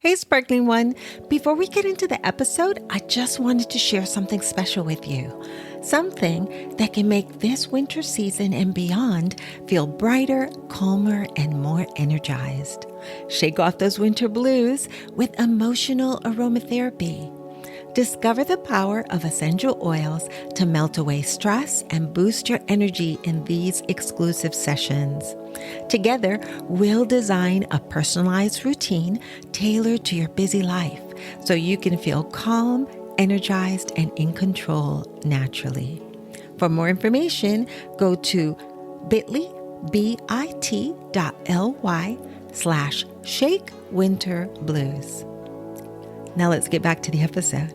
Hey, Sparkling One. Before we get into the episode, I just wanted to share something special with you. Something that can make this winter season and beyond feel brighter, calmer, and more energized. Shake off those winter blues with emotional aromatherapy. Discover the power of essential oils to melt away stress and boost your energy in these exclusive sessions. Together, we'll design a personalized routine tailored to your busy life so you can feel calm, energized, and in control naturally. For more information, go to bit.ly/shakewinterblues. Now let's get back to the episode.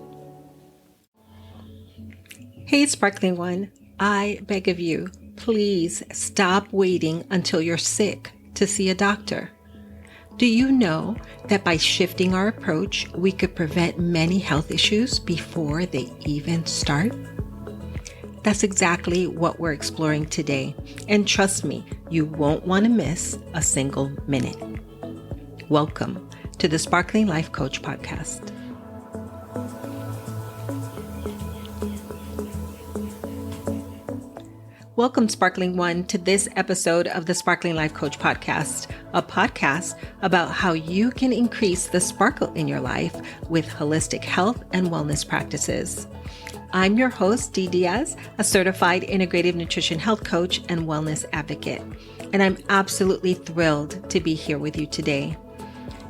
Hey, Sparkling One, I beg of you, please stop waiting until you're sick to see a doctor. Do you know that by shifting our approach, we could prevent many health issues before they even start? That's exactly what we're exploring today. And trust me, you won't want to miss a single minute. Welcome to the Sparkling Life Coach Podcast. Welcome, Sparkling One, to this episode of the Sparkling Life Coach Podcast, a podcast about how you can increase the sparkle in your life with holistic health and wellness practices. I'm your host, Dee Diaz, a certified integrative nutrition health coach and wellness advocate, and I'm absolutely thrilled to be here with you today.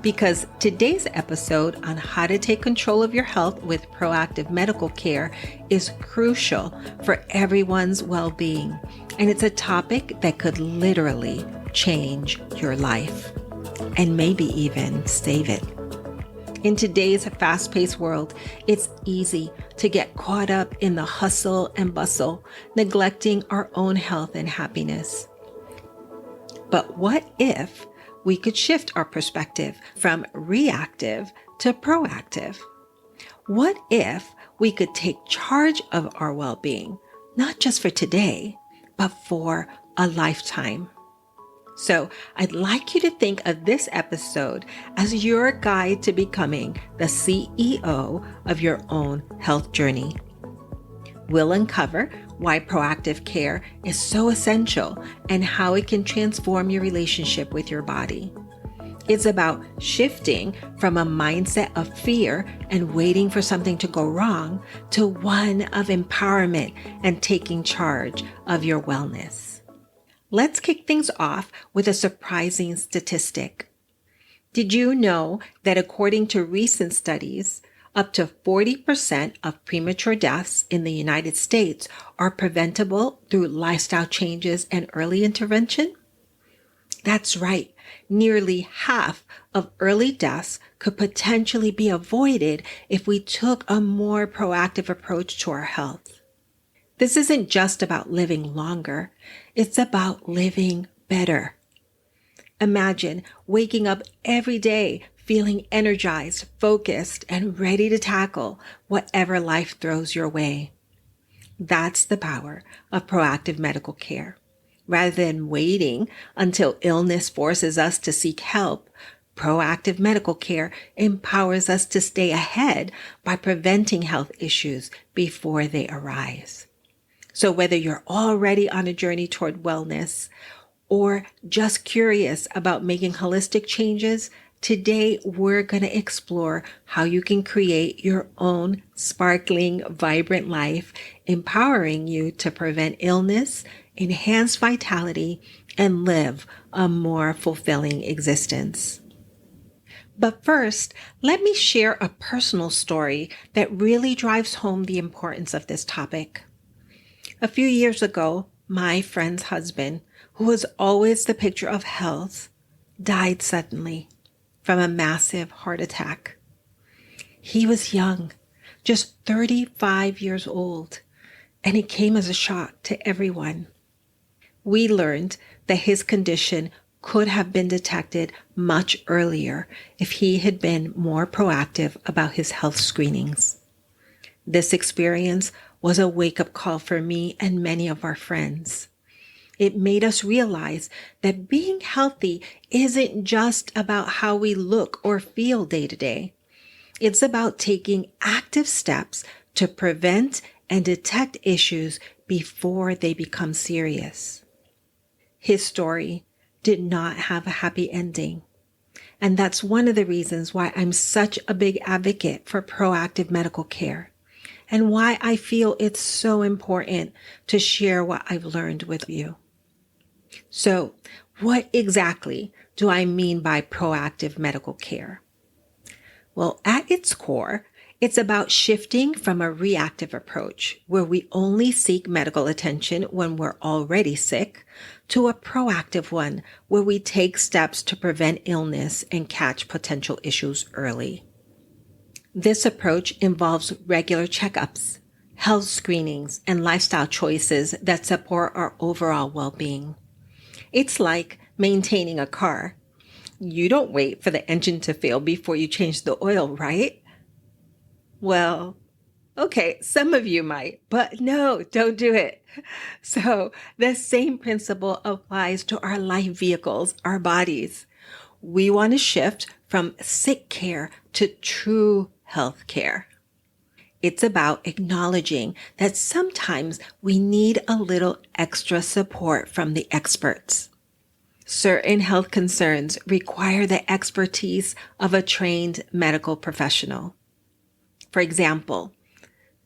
Because today's episode on how to take control of your health with proactive medical care is crucial for everyone's well-being. And it's a topic that could literally change your life and maybe even save it. In today's fast-paced world, it's easy to get caught up in the hustle and bustle, neglecting our own health and happiness. But what if we could shift our perspective from reactive to proactive? What if we could take charge of our well-being, not just for today, but for a lifetime? So I'd like you to think of this episode as your guide to becoming the CEO of your own health journey. We'll uncover why proactive care is so essential and how it can transform your relationship with your body. It's about shifting from a mindset of fear and waiting for something to go wrong to one of empowerment and taking charge of your wellness. Let's kick things off with a surprising statistic. Did you know that according to recent studies, up to 40% of premature deaths in the United States are preventable through lifestyle changes and early intervention? That's right. Nearly half of early deaths could potentially be avoided if we took a more proactive approach to our health. This isn't just about living longer. It's about living better. Imagine waking up every day feeling energized, focused, and ready to tackle whatever life throws your way. That's the power of proactive medical care. Rather than waiting until illness forces us to seek help, proactive medical care empowers us to stay ahead by preventing health issues before they arise. So whether you're already on a journey toward wellness or just curious about making holistic changes, today, we're going to explore how you can create your own sparkling, vibrant life, empowering you to prevent illness, enhance vitality, and live a more fulfilling existence. But first, let me share a personal story that really drives home the importance of this topic. A few years ago, my friend's husband, who was always the picture of health, died suddenly from a massive heart attack. He was young, just 35 years old, and it came as a shock to everyone. We learned that his condition could have been detected much earlier if he had been more proactive about his health screenings. This experience was a wake-up call for me and many of our friends. It made us realize that being healthy isn't just about how we look or feel day to day. It's about taking active steps to prevent and detect issues before they become serious. His story did not have a happy ending. And that's one of the reasons why I'm such a big advocate for proactive medical care and why I feel it's so important to share what I've learned with you. So, what exactly do I mean by proactive medical care? Well, at its core, it's about shifting from a reactive approach where we only seek medical attention when we're already sick to a proactive one where we take steps to prevent illness and catch potential issues early. This approach involves regular checkups, health screenings, and lifestyle choices that support our overall well-being. It's like maintaining a car. You don't wait for the engine to fail before you change the oil, right? Well, okay, some of you might, but no, don't do it. So the same principle applies to our life vehicles, our bodies. We want to shift from sick care to true health care. It's about acknowledging that sometimes we need a little extra support from the experts. Certain health concerns require the expertise of a trained medical professional. For example,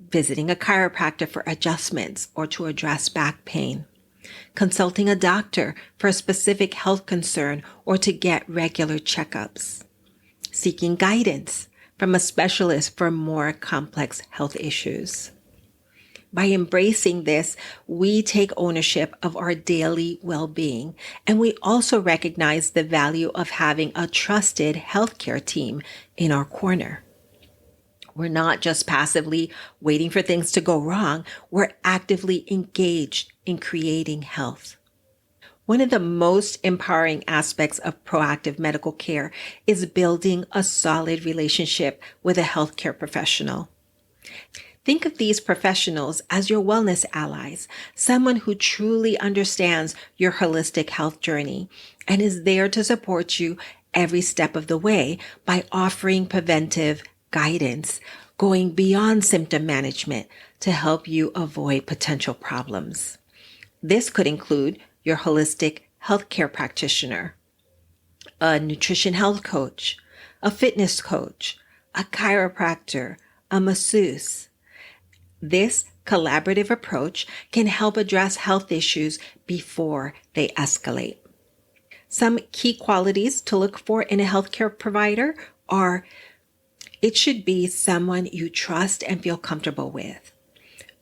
visiting a chiropractor for adjustments or to address back pain, consulting a doctor for a specific health concern or to get regular checkups, seeking guidance from a specialist for more complex health issues. By embracing this, we take ownership of our daily well-being, and we also recognize the value of having a trusted healthcare team in our corner. We're not just passively waiting for things to go wrong, we're actively engaged in creating health. One of the most empowering aspects of proactive medical care is building a solid relationship with a healthcare professional. Think of these professionals as your wellness allies, someone who truly understands your holistic health journey and is there to support you every step of the way by offering preventive guidance, going beyond symptom management to help you avoid potential problems. This could include your holistic healthcare practitioner, a nutrition health coach, a fitness coach, a chiropractor, a masseuse. This collaborative approach can help address health issues before they escalate. Some key qualities to look for in a healthcare provider are it should be someone you trust and feel comfortable with.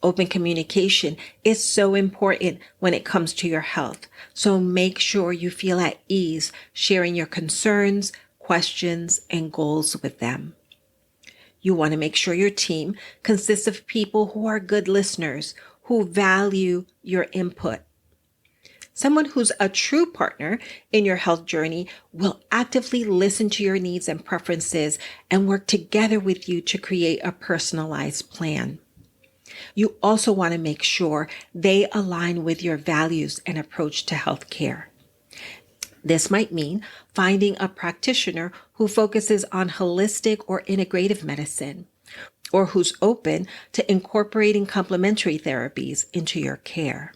Open communication is so important when it comes to your health, so make sure you feel at ease sharing your concerns, questions, and goals with them. You want to make sure your team consists of people who are good listeners, who value your input. Someone who's a true partner in your health journey will actively listen to your needs and preferences and work together with you to create a personalized plan. You also want to make sure they align with your values and approach to health care. This might mean finding a practitioner who focuses on holistic or integrative medicine, or who's open to incorporating complementary therapies into your care.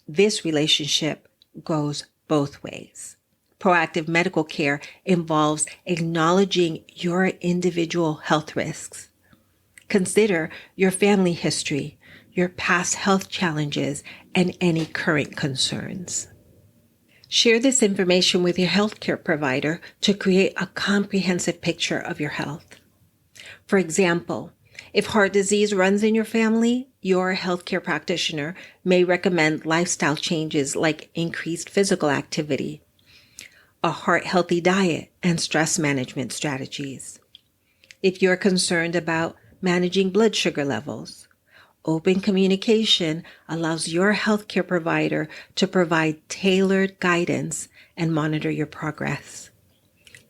This relationship goes both ways. Proactive medical care involves acknowledging your individual health risks. Consider your family history, your past health challenges, and any current concerns. Share this information with your healthcare provider to create a comprehensive picture of your health. For example, if heart disease runs in your family, your healthcare practitioner may recommend lifestyle changes like increased physical activity, a heart-healthy diet, and stress management strategies. If you're concerned about managing blood sugar levels, open communication allows your healthcare provider to provide tailored guidance and monitor your progress,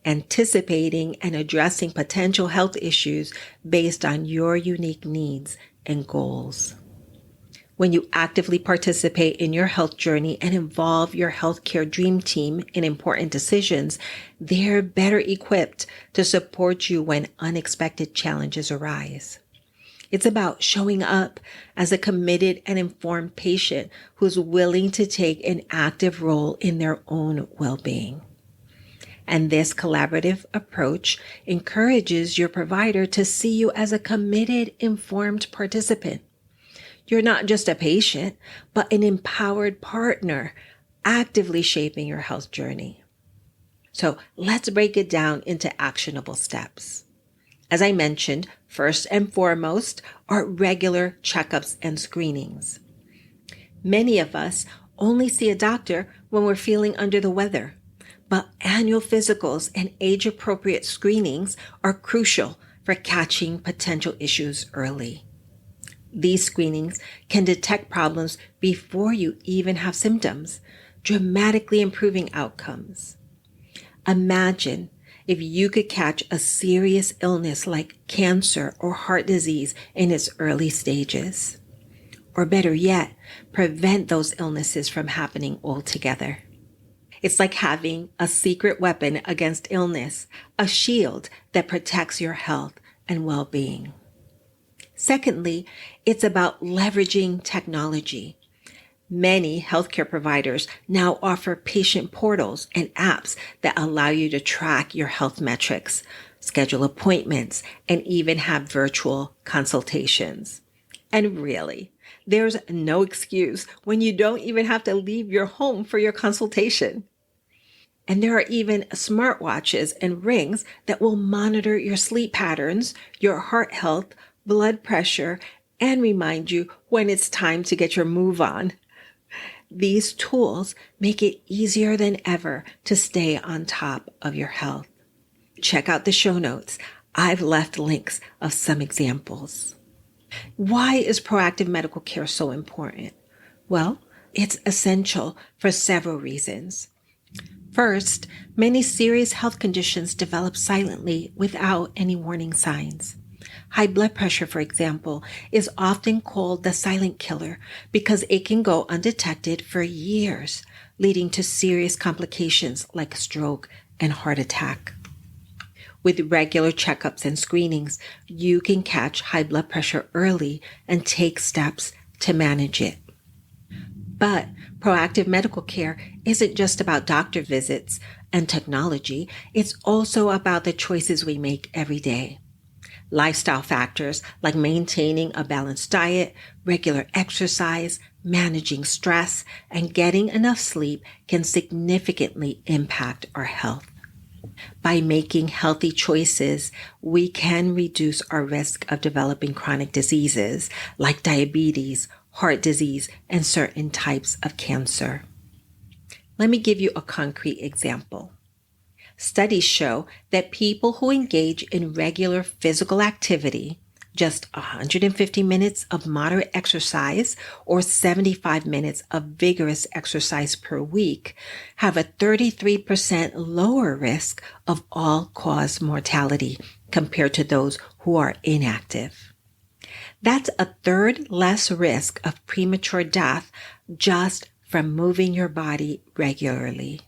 anticipating and addressing potential health issues based on your unique needs and goals. When you actively participate in your health journey and involve your healthcare dream team in important decisions, they're better equipped to support you when unexpected challenges arise. It's about showing up as a committed and informed patient who's willing to take an active role in their own well-being. And this collaborative approach encourages your provider to see you as a committed, informed participant. You're not just a patient, but an empowered partner, actively shaping your health journey. So let's break it down into actionable steps. As I mentioned, first and foremost are regular checkups and screenings. Many of us only see a doctor when we're feeling under the weather, but annual physicals and age-appropriate screenings are crucial for catching potential issues early. These screenings can detect problems before you even have symptoms, dramatically improving outcomes. Imagine if you could catch a serious illness like cancer or heart disease in its early stages. Or better yet, prevent those illnesses from happening altogether. It's like having a secret weapon against illness, a shield that protects your health and well-being. Secondly, it's about leveraging technology. Many healthcare providers now offer patient portals and apps that allow you to track your health metrics, schedule appointments, and even have virtual consultations. And really, there's no excuse when you don't even have to leave your home for your consultation. And there are even smartwatches and rings that will monitor your sleep patterns, your heart health, blood pressure, and remind you when it's time to get your move on. These tools make it easier than ever to stay on top of your health. Check out the show notes. I've left links of some examples. Why is proactive medical care so important? Well, it's essential for several reasons. First, many serious health conditions develop silently without any warning signs. High blood pressure, for example, is often called the silent killer because it can go undetected for years, leading to serious complications like stroke and heart attack. With regular checkups and screenings, you can catch high blood pressure early and take steps to manage it. But proactive medical care isn't just about doctor visits and technology. It's also about the choices we make every day. Lifestyle factors like maintaining a balanced diet, regular exercise, managing stress, and getting enough sleep can significantly impact our health. By making healthy choices, we can reduce our risk of developing chronic diseases like diabetes, heart disease, and certain types of cancer. Let me give you a concrete example. Studies show that people who engage in regular physical activity, just 150 minutes of moderate exercise or 75 minutes of vigorous exercise per week, have a 33% lower risk of all-cause mortality compared to those who are inactive. That's a third less risk of premature death just from moving your body regularly.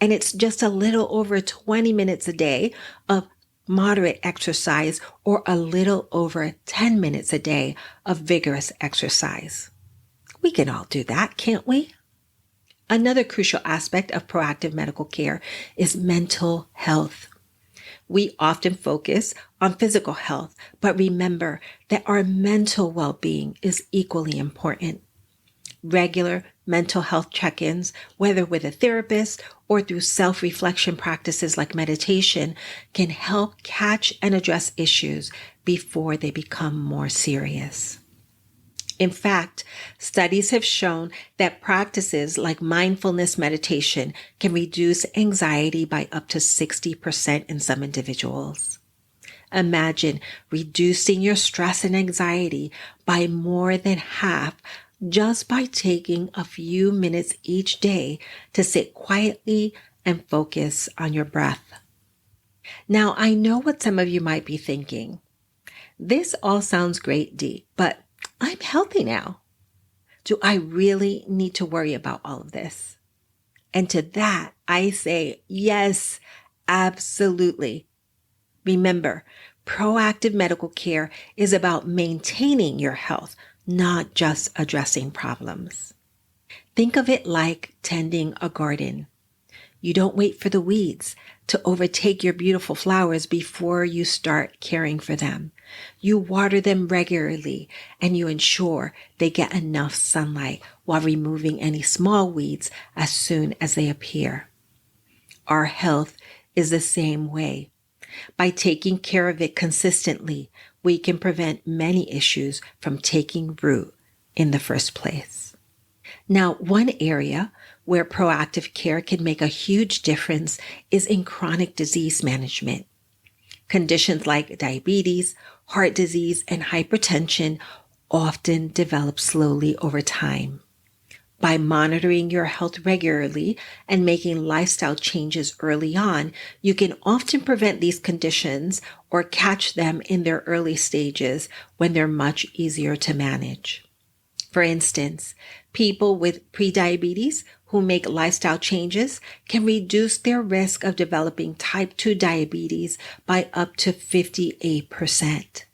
And it's just a little over 20 minutes a day of moderate exercise or a little over 10 minutes a day of vigorous exercise. We can all do that, can't we? Another crucial aspect of proactive medical care is mental health. We often focus on physical health, but remember that our mental well-being is equally important. Regular mental health check-ins, whether with a therapist or through self-reflection practices like meditation, can help catch and address issues before they become more serious. In fact, studies have shown that practices like mindfulness meditation can reduce anxiety by up to 60% in some individuals. Imagine reducing your stress and anxiety by more than half just by taking a few minutes each day to sit quietly and focus on your breath. Now, I know what some of you might be thinking. This all sounds great, Dee, but I'm healthy now. Do I really need to worry about all of this? And to that, I say, yes, absolutely. Remember, proactive medical care is about maintaining your health, not just addressing problems. Think of it like tending a garden. You don't wait for the weeds to overtake your beautiful flowers before you start caring for them. You water them regularly and you ensure they get enough sunlight while removing any small weeds as soon as they appear. Our health is the same way. By taking care of it consistently, we can prevent many issues from taking root in the first place. Now, one area where proactive care can make a huge difference is in chronic disease management. Conditions like diabetes, heart disease, and hypertension often develop slowly over time. By monitoring your health regularly and making lifestyle changes early on, you can often prevent these conditions or catch them in their early stages when they're much easier to manage. For instance, people with prediabetes who make lifestyle changes can reduce their risk of developing type 2 diabetes by up to 58%.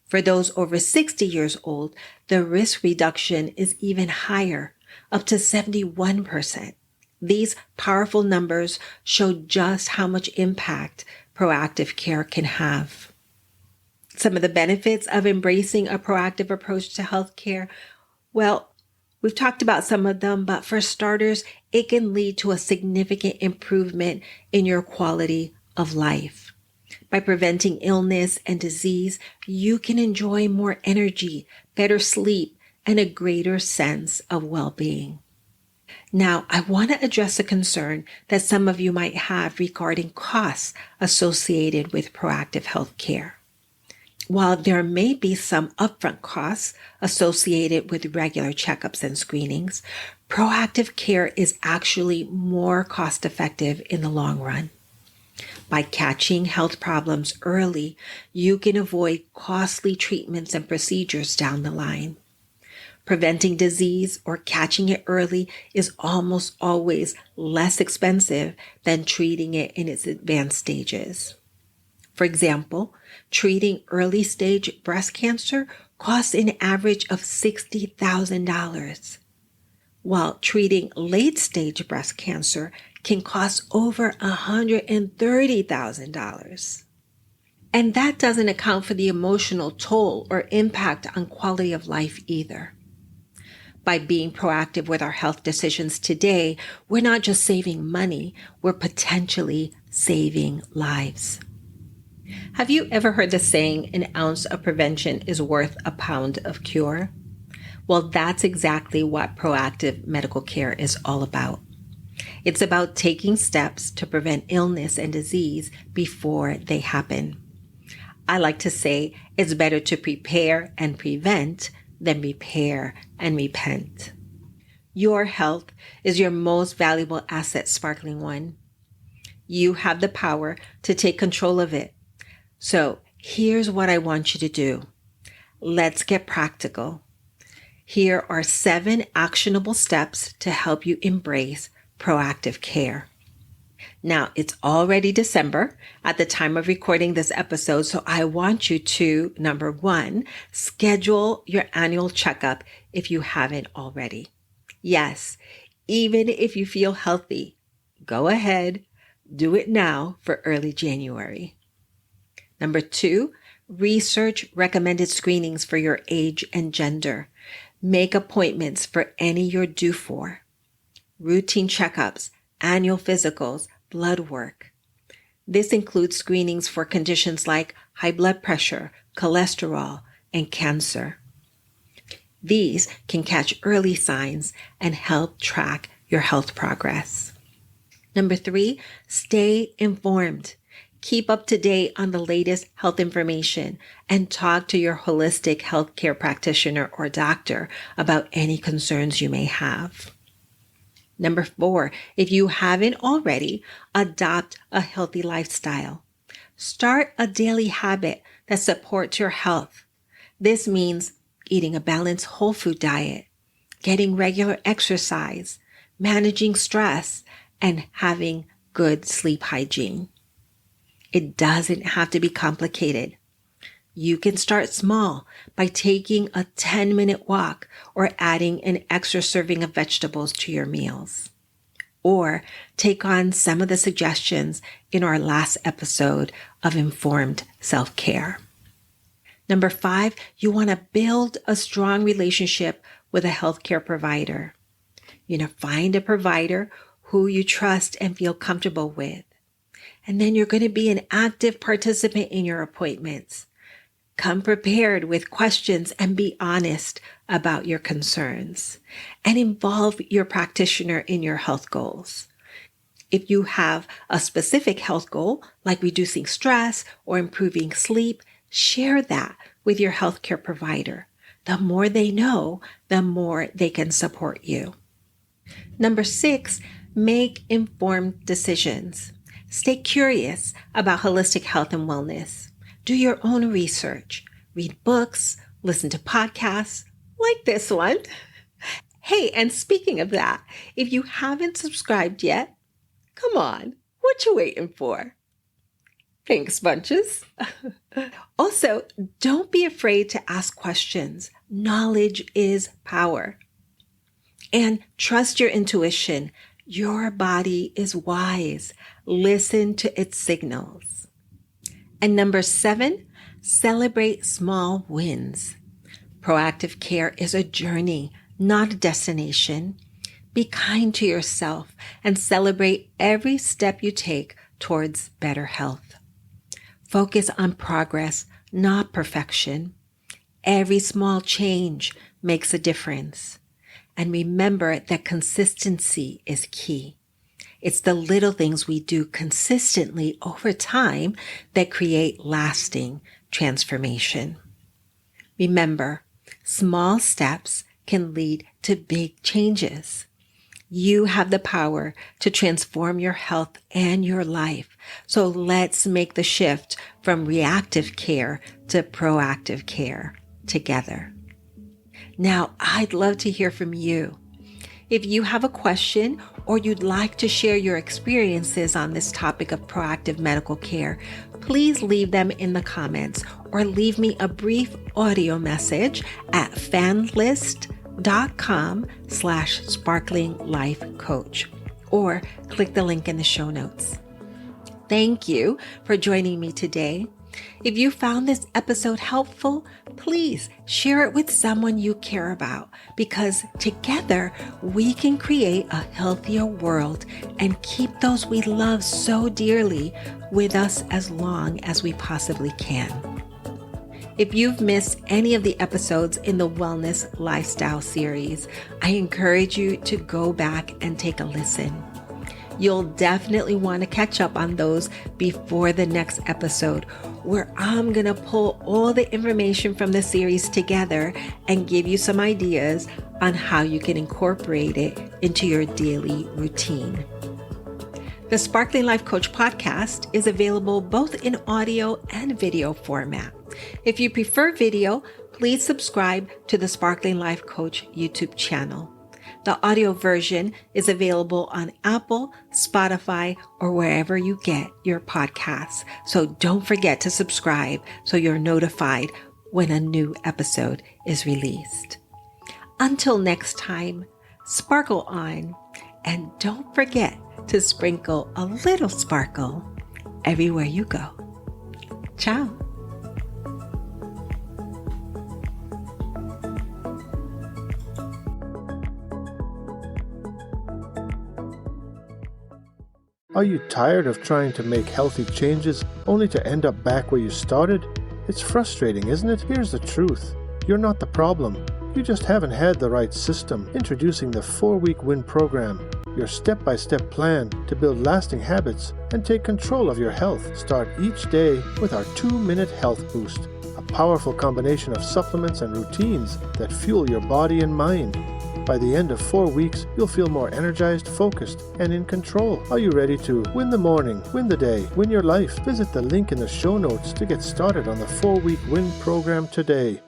For those over 60 years old, the risk reduction is even higher, up to 71%. These powerful numbers show just how much impact proactive care can have. Some of the benefits of embracing a proactive approach to healthcare, well, we've talked about some of them, but for starters, it can lead to a significant improvement in your quality of life. By preventing illness and disease, you can enjoy more energy, better sleep, and a greater sense of well-being. Now, I want to address a concern that some of you might have regarding costs associated with proactive health care. While there may be some upfront costs associated with regular checkups and screenings, proactive care is actually more cost-effective in the long run. By catching health problems early, you can avoid costly treatments and procedures down the line. Preventing disease or catching it early is almost always less expensive than treating it in its advanced stages. For example, treating early stage breast cancer costs an average of $60,000, while treating late stage breast cancer can cost over $130,000. And that doesn't account for the emotional toll or impact on quality of life either. By being proactive with our health decisions today, we're not just saving money, we're potentially saving lives. Have you ever heard the saying, an ounce of prevention is worth a pound of cure? Well, that's exactly what proactive medical care is all about. It's about taking steps to prevent illness and disease before they happen. I like to say it's better to prepare and prevent than repair and repent. Your health is your most valuable asset, Sparkling One. You have the power to take control of it. So here's what I want you to do. Let's get practical. Here are 7 actionable steps to help you embrace proactive care. Now, it's already December at the time of recording this episode, so I want you to, number 1, schedule your annual checkup if you haven't already. Yes, even if you feel healthy, go ahead, do it now for early January. Number 2, research recommended screenings for your age and gender. Make appointments for any you're due for. Routine checkups, annual physicals, blood work. This includes screenings for conditions like high blood pressure, cholesterol, and cancer. These can catch early signs and help track your health progress. Number 3, stay informed. Keep up to date on the latest health information and talk to your holistic healthcare practitioner or doctor about any concerns you may have. Number 4, if you haven't already, adopt a healthy lifestyle. Start a daily habit that supports your health. This means eating a balanced whole food diet, getting regular exercise, managing stress, and having good sleep hygiene. It doesn't have to be complicated. You can start small by taking a 10-minute walk or adding an extra serving of vegetables to your meals. Or take on some of the suggestions in our last episode of Informed Self-Care. Number 5, you want to build a strong relationship with a healthcare provider. Find a provider who you trust and feel comfortable with. And then you're going to be an active participant in your appointments. Come prepared with questions and be honest about your concerns. And involve your practitioner in your health goals. If you have a specific health goal, like reducing stress or improving sleep, share that with your healthcare provider. The more they know, the more they can support you. Number 6, make informed decisions. Stay curious about holistic health and wellness. Do your own research. Read books, listen to podcasts like this one. Hey, and speaking of that, if you haven't subscribed yet, come on, what you waiting for? Thanks, bunches. Also, don't be afraid to ask questions. Knowledge is power. And trust your intuition. Your body is wise. Listen to its signals. And number 7, celebrate small wins. Proactive care is a journey, not a destination. Be kind to yourself and celebrate every step you take towards better health. Focus on progress, not perfection. Every small change makes a difference. And remember that consistency is key. It's the little things we do consistently over time that create lasting transformation. Remember, small steps can lead to big changes. You have the power to transform your health and your life. So let's make the shift from reactive care to proactive care together. Now, I'd love to hear from you. If you have a question or you'd like to share your experiences on this topic of proactive medical care, please leave them in the comments or leave me a brief audio message at fanlist.com/sparklinglifecoach or click the link in the show notes. Thank you for joining me today. If you found this episode helpful, please share it with someone you care about, because together we can create a healthier world and keep those we love so dearly with us as long as we possibly can. If you've missed any of the episodes in the Wellness Lifestyle series, I encourage you to go back and take a listen. You'll definitely want to catch up on those before the next episode, where I'm going to pull all the information from the series together and give you some ideas on how you can incorporate it into your daily routine. The Sparkling Life Coach podcast is available both in audio and video format. If you prefer video, please subscribe to the Sparkling Life Coach YouTube channel. The audio version is available on Apple, Spotify, or wherever you get your podcasts. So don't forget to subscribe so you're notified when a new episode is released. Until next time, sparkle on, and don't forget to sprinkle a little sparkle everywhere you go. Ciao. Are you tired of trying to make healthy changes only to end up back where you started? It's frustrating, isn't it? Here's the truth. You're not the problem. You just haven't had the right system. Introducing the 4-week WIN program, your step-by-step plan to build lasting habits and take control of your health. Start each day with our 2-minute health boost, a powerful combination of supplements and routines that fuel your body and mind. By the end of 4 weeks, you'll feel more energized, focused, and in control. Are you ready to win the morning, win the day, win your life? Visit the link in the show notes to get started on the 4-week WIN program today.